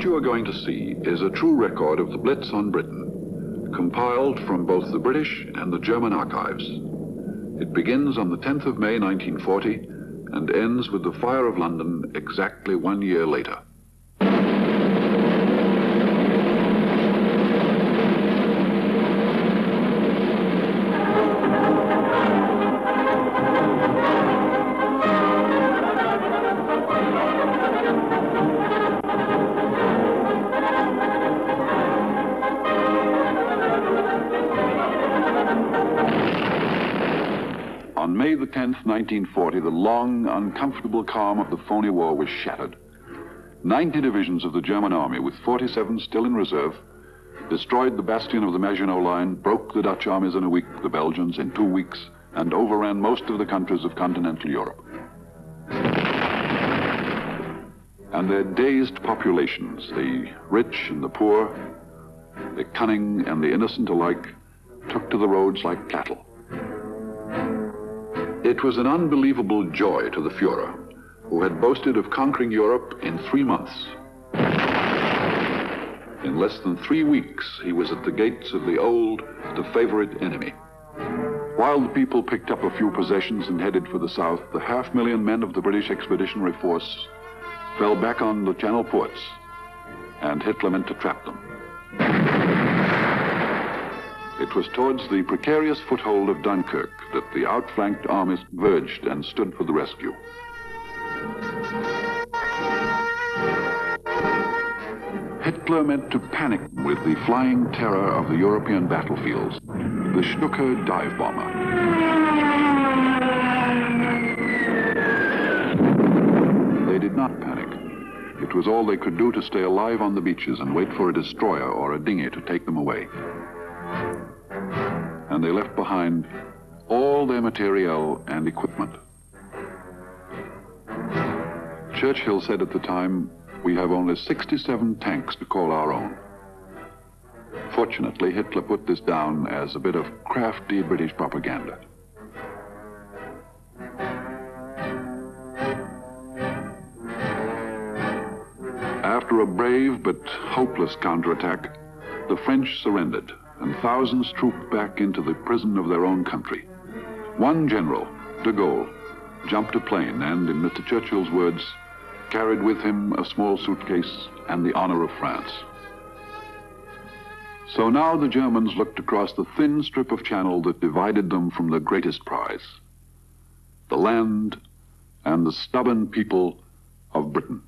you are going to see is a true record of the Blitz on Britain, compiled from both the British and the German archives. It begins on the 10th of May 1940 and ends with the fire of London exactly 1 year later. On May the 10th, 1940, the long, uncomfortable calm of the phony war was shattered. 90 divisions of the German army, with 47 still in reserve, destroyed the bastion of the Maginot Line, broke the Dutch armies in a week, the Belgians in 2 weeks, and overran most of the countries of continental Europe. And their dazed populations, the rich and the poor, the cunning and the innocent alike, took to the roads like cattle. It was an unbelievable joy to the Führer, who had boasted of conquering Europe in 3 months. In less than 3 weeks, he was at the gates of the old, the favorite enemy. While the people picked up a few possessions and headed for the south, the 500,000 men of the British Expeditionary Force fell back on the Channel ports, and Hitler meant to trap them. It was towards the precarious foothold of Dunkirk that the outflanked armies converged and stood for the rescue. Hitler meant to panic with the flying terror of the European battlefields, the Stuka dive bomber. They did not panic. It was all they could do to stay alive on the beaches and wait for a destroyer or a dinghy to take them away. And they left behind all their materiel and equipment. Churchill said at the time, "We have only 67 tanks to call our own." Fortunately, Hitler put this down as a bit of crafty British propaganda. After a brave but hopeless counterattack, the French surrendered, and thousands trooped back into the prison of their own country. One general, de Gaulle, jumped a plane and, in Mr. Churchill's words, carried with him a small suitcase and the honor of France. So now the Germans looked across the thin strip of channel that divided them from the greatest prize, the land and the stubborn people of Britain.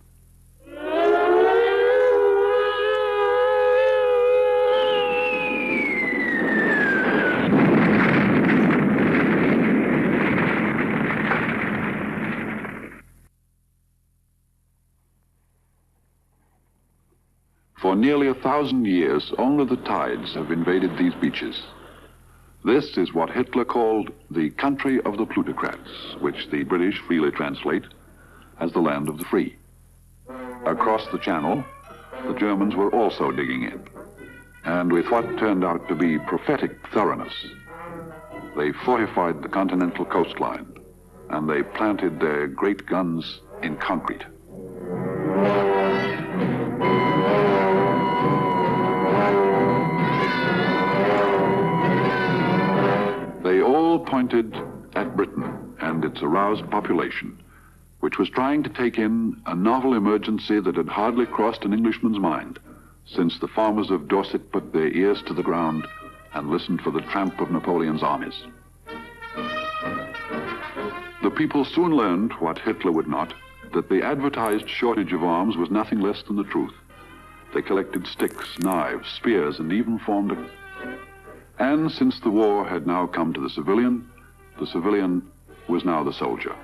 For nearly 1,000 years, only the tides have invaded these beaches. This is what Hitler called the country of the plutocrats, which the British freely translate as the land of the free. Across the channel, the Germans were also digging in, and with what turned out to be prophetic thoroughness, they fortified the continental coastline, and they planted their great guns in concrete. They all pointed at Britain and its aroused population, which was trying to take in a novel emergency that had hardly crossed an Englishman's mind since the farmers of Dorset put their ears to the ground and listened for the tramp of Napoleon's armies. The people soon learned, what Hitler would not, that the advertised shortage of arms was nothing less than the truth. They collected sticks, knives, spears, and even formed a... And since the war had now come to the civilian was now the soldier.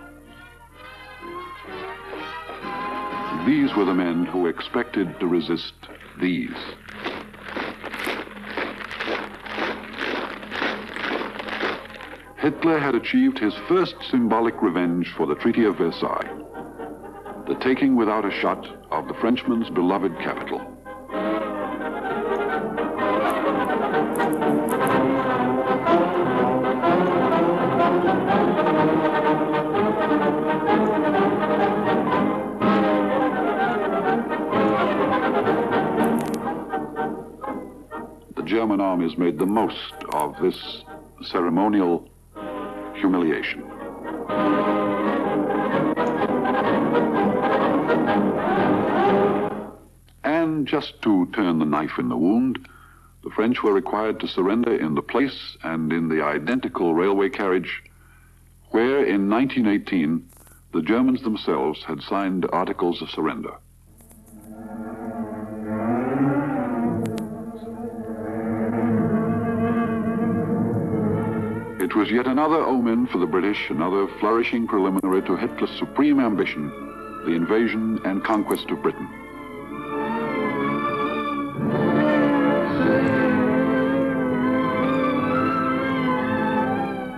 These were the men who expected to resist these. Hitler had achieved his first symbolic revenge for the Treaty of Versailles, the taking without a shot of the Frenchman's beloved capital. German armies made the most of this ceremonial humiliation. And just to turn the knife in the wound, the French were required to surrender in the place and in the identical railway carriage where in 1918 the Germans themselves had signed articles of surrender. It was yet another omen for the British, another flourishing preliminary to Hitler's supreme ambition, the invasion and conquest of Britain.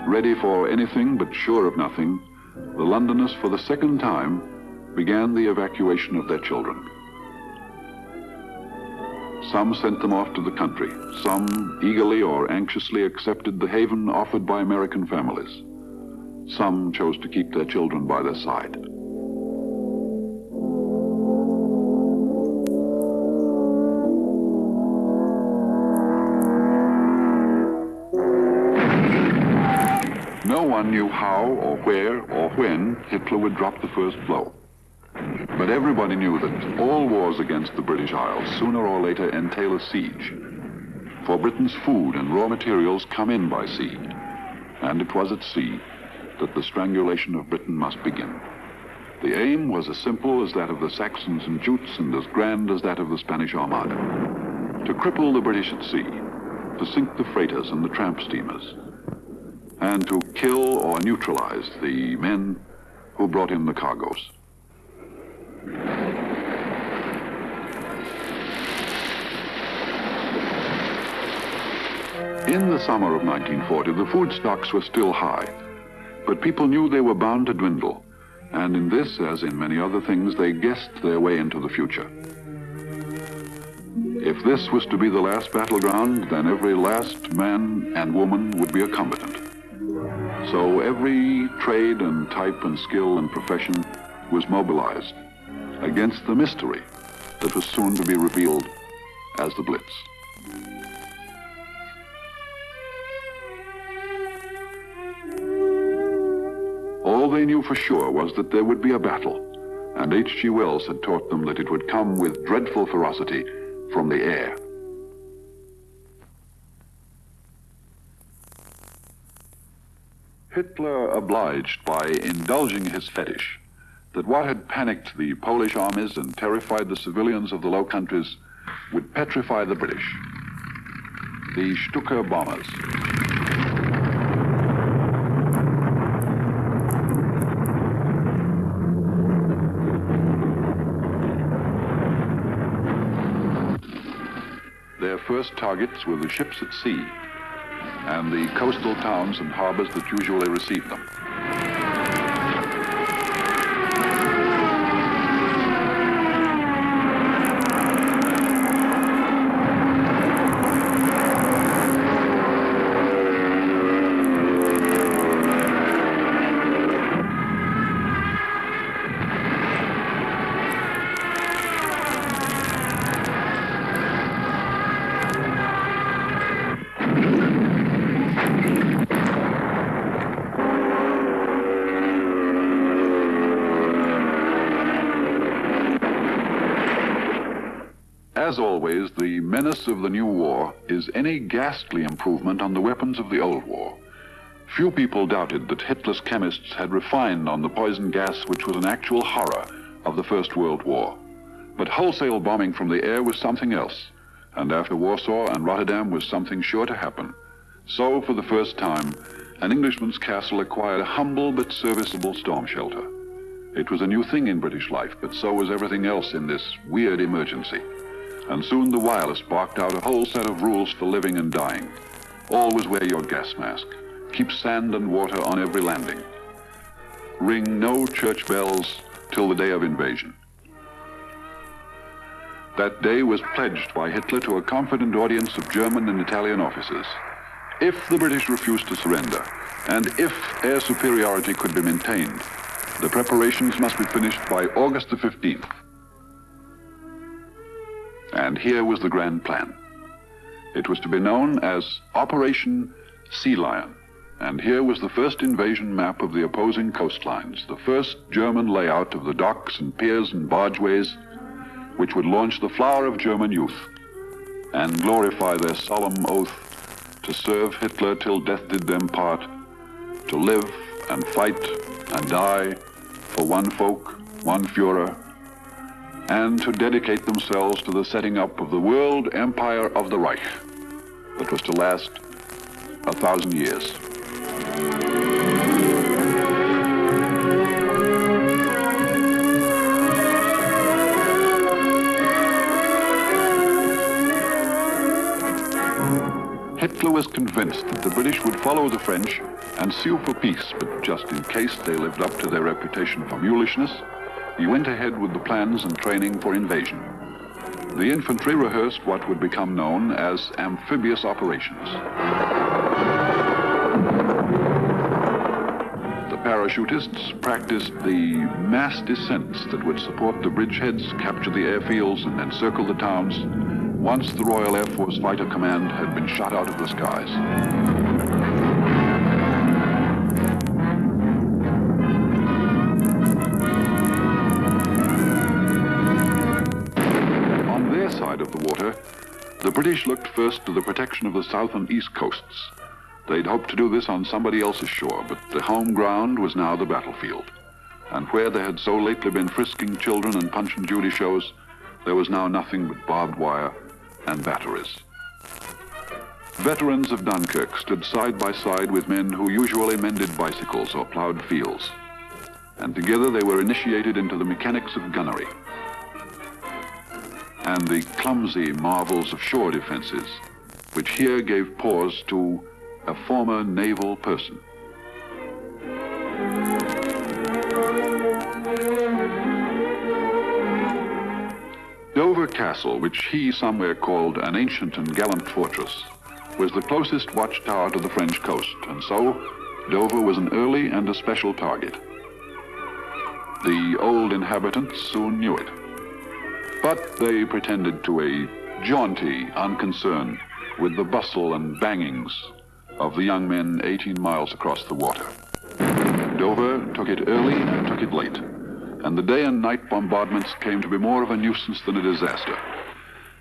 Ready for anything but sure of nothing, the Londoners for the second time began the evacuation of their children. Some sent them off to the country. Some eagerly or anxiously accepted the haven offered by American families. Some chose to keep their children by their side. No one knew how or where or when Hitler would drop the first blow. But everybody knew that all wars against the British Isles sooner or later entail a siege. For Britain's food and raw materials come in by sea. And it was at sea that the strangulation of Britain must begin. The aim was as simple as that of the Saxons and Jutes and as grand as that of the Spanish Armada. To cripple the British at sea, to sink the freighters and the tramp steamers, and to kill or neutralize the men who brought in the cargoes. In the summer of 1940, the food stocks were still high, but people knew they were bound to dwindle, and in this, as in many other things, they guessed their way into the future. If this was to be the last battleground, then every last man and woman would be a combatant. So every trade and type and skill and profession was mobilized against the mystery that was soon to be revealed as the Blitz. All they knew for sure was that there would be a battle, and H.G. Wells had taught them that it would come with dreadful ferocity from the air. Hitler obliged by indulging his fetish that what had panicked the Polish armies and terrified the civilians of the Low Countries would petrify the British. The Stuka bombers. Their first targets were the ships at sea and the coastal towns and harbors that usually received them. As always, the menace of the new war is any ghastly improvement on the weapons of the old war. Few people doubted that Hitler's chemists had refined on the poison gas which was an actual horror of the First World War. But wholesale bombing from the air was something else, and after Warsaw and Rotterdam was something sure to happen. So, for the first time, an Englishman's castle acquired a humble but serviceable storm shelter. It was a new thing in British life, but so was everything else in this weird emergency. And soon the wireless barked out a whole set of rules for living and dying. Always wear your gas mask. Keep sand and water on every landing. Ring no church bells till the day of invasion. That day was pledged by Hitler to a confident audience of German and Italian officers. If the British refused to surrender, and if air superiority could be maintained, the preparations must be finished by August the 15th. And here was the grand plan. It was to be known as Operation Sea Lion, and here was the first invasion map of the opposing coastlines, the first German layout of the docks and piers and bargeways, which would launch the flower of German youth and glorify their solemn oath to serve Hitler till death did them part, to live and fight and die for one folk, one Führer, and to dedicate themselves to the setting up of the world empire of the Reich that was to last 1,000 years. Hitler was convinced that the British would follow the French and sue for peace, but just in case they lived up to their reputation for mulishness, he went ahead with the plans and training for invasion. The infantry rehearsed what would become known as amphibious operations. The parachutists practiced the mass descents that would support the bridgeheads, capture the airfields, and encircle the towns once the Royal Air Force Fighter Command had been shot out of the skies. On their side of the water, the British looked first to the protection of the south and east coasts. They'd hoped to do this on somebody else's shore, but the home ground was now the battlefield. And where there had so lately been frisking children and Punch and Judy shows, there was now nothing but barbed wire and batteries. Veterans of Dunkirk stood side by side with men who usually mended bicycles or plowed fields, and together they were initiated into the mechanics of gunnery and the clumsy marvels of shore defenses, which here gave pause to a former naval person. Dover Castle, which he somewhere called an ancient and gallant fortress, was the closest watchtower to the French coast, and so Dover was an early and a special target. The old inhabitants soon knew it, but they pretended to a jaunty unconcern with the bustle and bangings of the young men 18 miles across the water. Dover took it early and took it late, and the day and night bombardments came to be more of a nuisance than a disaster.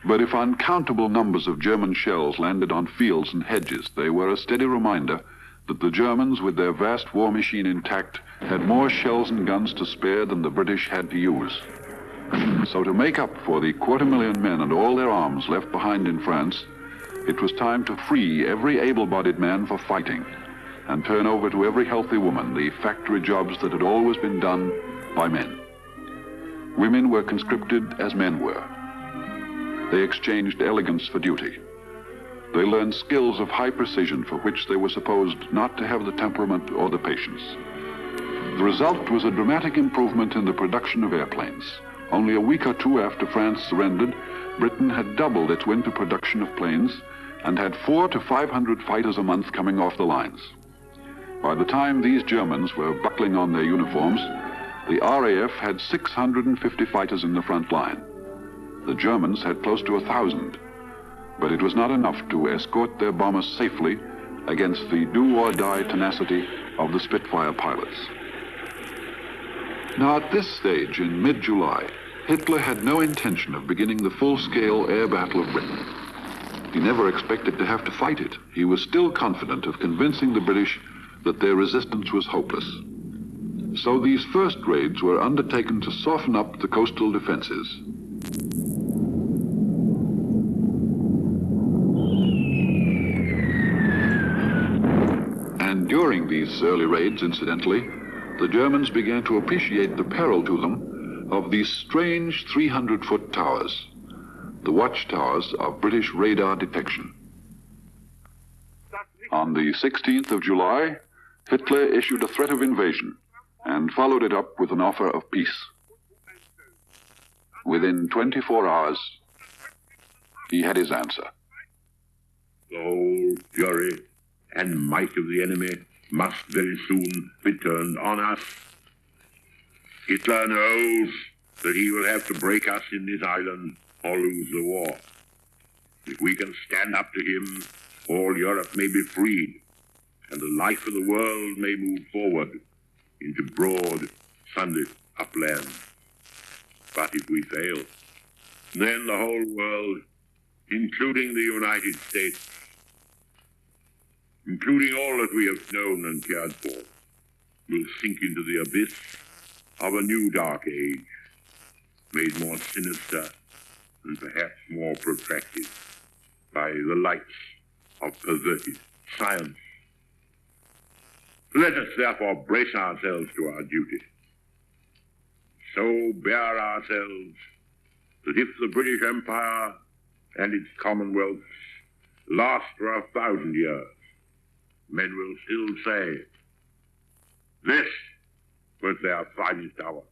But if uncountable numbers of German shells landed on fields and hedges, they were a steady reminder that the Germans, with their vast war machine intact, had more shells and guns to spare than the British had to use. So to make up for the 250,000 men and all their arms left behind in France, it was time to free every able-bodied man for fighting and turn over to every healthy woman the factory jobs that had always been done by men. Women were conscripted as men were. They exchanged elegance for duty. They learned skills of high precision for which they were supposed not to have the temperament or the patience. The result was a dramatic improvement in the production of airplanes. Only a week or two after France surrendered, Britain had doubled its winter production of planes and had 400 to 500 fighters a month coming off the lines. By the time these Germans were buckling on their uniforms, the RAF had 650 fighters in the front line. The Germans had close to 1,000, but it was not enough to escort their bombers safely against the do-or-die tenacity of the Spitfire pilots. Now, at this stage, in mid-July, Hitler had no intention of beginning the full-scale air battle of Britain. He never expected to have to fight it. He was still confident of convincing the British that their resistance was hopeless. So these first raids were undertaken to soften up the coastal defenses. And during these early raids, incidentally, the Germans began to appreciate the peril to them of these strange 300-foot towers, the watchtowers of British radar detection. On the 16th of July, Hitler issued a threat of invasion and followed it up with an offer of peace. Within 24 hours, he had his answer. The whole fury and might of the enemy must very soon be turned on us. Hitler knows that he will have to break us in this island or lose the war. If we can stand up to him, all Europe may be freed, and the life of the world may move forward into broad, sunlit upland. But if we fail, then the whole world, including the United States, including all that we have known and cared for, will sink into the abyss of a new dark age, made more sinister and perhaps more protracted by the lights of perverted science. Let us therefore brace ourselves to our duty. So bear ourselves that if the British Empire and its commonwealths last for 1,000 years, men will still say, this was their finest hour.